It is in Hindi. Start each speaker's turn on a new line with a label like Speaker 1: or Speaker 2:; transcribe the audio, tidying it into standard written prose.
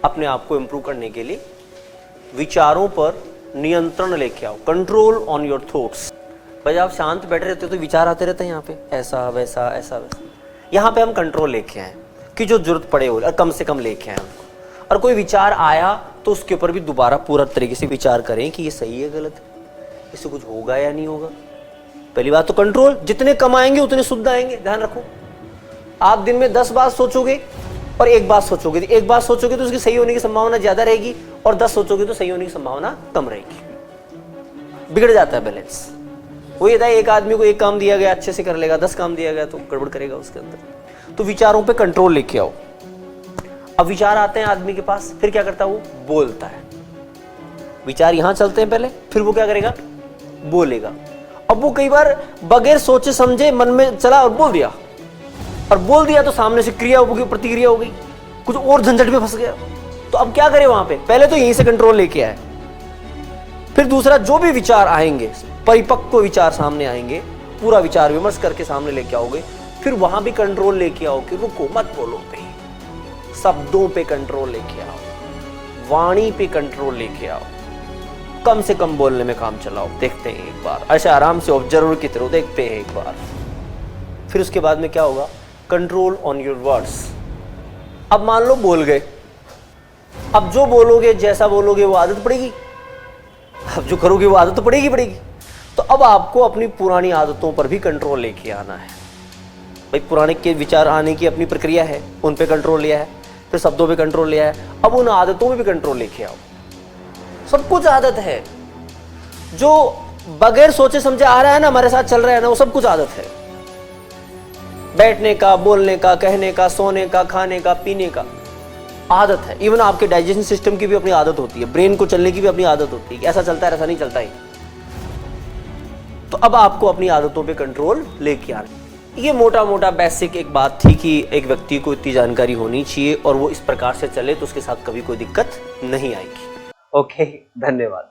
Speaker 1: अपने आप को इंप्रूव करने के लिए विचारों पर नियंत्रण लेके आओ, कंट्रोल ऑन योर थॉट्स। भाई आप शांत बैठे रहते हो तो विचार आते रहते हैं यहाँ पे, ऐसा वैसा ऐसा वैसा। यहाँ पे हम कंट्रोल लेके आए कि जो जरूरत पड़े हो और कम से कम लेके आए उनको। और कोई विचार आया तो उसके ऊपर भी दोबारा पूरा तरीके से विचार करें कि ये सही है गलत है, इससे कुछ होगा या नहीं होगा। पहली बात तो कंट्रोल, जितने कम आएंगे उतने शुद्ध आएंगे। ध्यान रखो, आप दिन में 10 बात सोचोगे और एक बात सोचोगे, एक बात सोचोगे तो उसकी सही होने की संभावना ज्यादा रहेगी, और 10 सोचोगे तो सही होने की संभावना कम रहेगी। बिगड़ जाता है बैलेंस। वो ये था, एक आदमी को एक काम दिया गया अच्छे से कर लेगा, 10 काम दिया गया तो गड़बड़ करेगा उसके अंदर। तो विचारों पे कंट्रोल लेके आओ। अब विचार आते हैं आदमी के पास, फिर क्या करता है वो बोलता है। विचार यहां चलते हैं पहले, फिर वो क्या करेगा, बोलेगा। अब वो कई बार बगैर सोचे समझे मन में चला और बोल दिया, और बोल दिया तो सामने से क्रिया होगी, प्रतिक्रिया हो गई, कुछ और झंझट में फंस गया। तो अब क्या करे वहां पे, पहले तो यहीं से कंट्रोल लेके आए, फिर दूसरा जो भी विचार आएंगे, परिपक्व विचार सामने आएंगे, पूरा विचार विमर्श करके सामने लेके आओगे, फिर वहां भी कंट्रोल लेके आओ कि रुको मत बोलो पे, शब्दों पे कंट्रोल लेके आओ, वाणी पे कंट्रोल लेके आओ, कम से कम बोलने में काम चलाओ। देखते हैं एक बार, अच्छा आराम से ऑब्जर्वर की तरह देखते हैं एक बार। फिर उसके बाद में क्या होगा, कंट्रोल ऑन योर वर्ड्स। अब मान लो बोल गए, अब जो बोलोगे जैसा बोलोगे वो आदत पड़ेगी, अब जो करोगे वो आदत तो पड़ेगी। तो अब आपको अपनी पुरानी आदतों पर भी कंट्रोल लेके आना है। भाई पुराने के विचार आने की अपनी प्रक्रिया है, उन पे कंट्रोल लिया है, फिर शब्दों पे कंट्रोल लिया है, अब उन आदतों में भी कंट्रोल लेके आओ। सब कुछ आदत है, जो बगैर सोचे समझे आ रहा है ना, हमारे साथ चल रहा है ना, वो सब कुछ आदत है। बैठने का, बोलने का, कहने का, सोने का, खाने का, पीने का आदत है। इवन आपके डाइजेशन सिस्टम की भी अपनी आदत होती है, ब्रेन को चलने की भी अपनी आदत होती है, ऐसा चलता है ऐसा नहीं चलता है। तो अब आपको अपनी आदतों पे कंट्रोल लेके आना। ये मोटा मोटा बेसिक एक बात थी कि एक व्यक्ति को इतनी जानकारी होनी चाहिए और वो इस प्रकार से चले तो उसके साथ कभी कोई दिक्कत नहीं आएगी। ओके, धन्यवाद।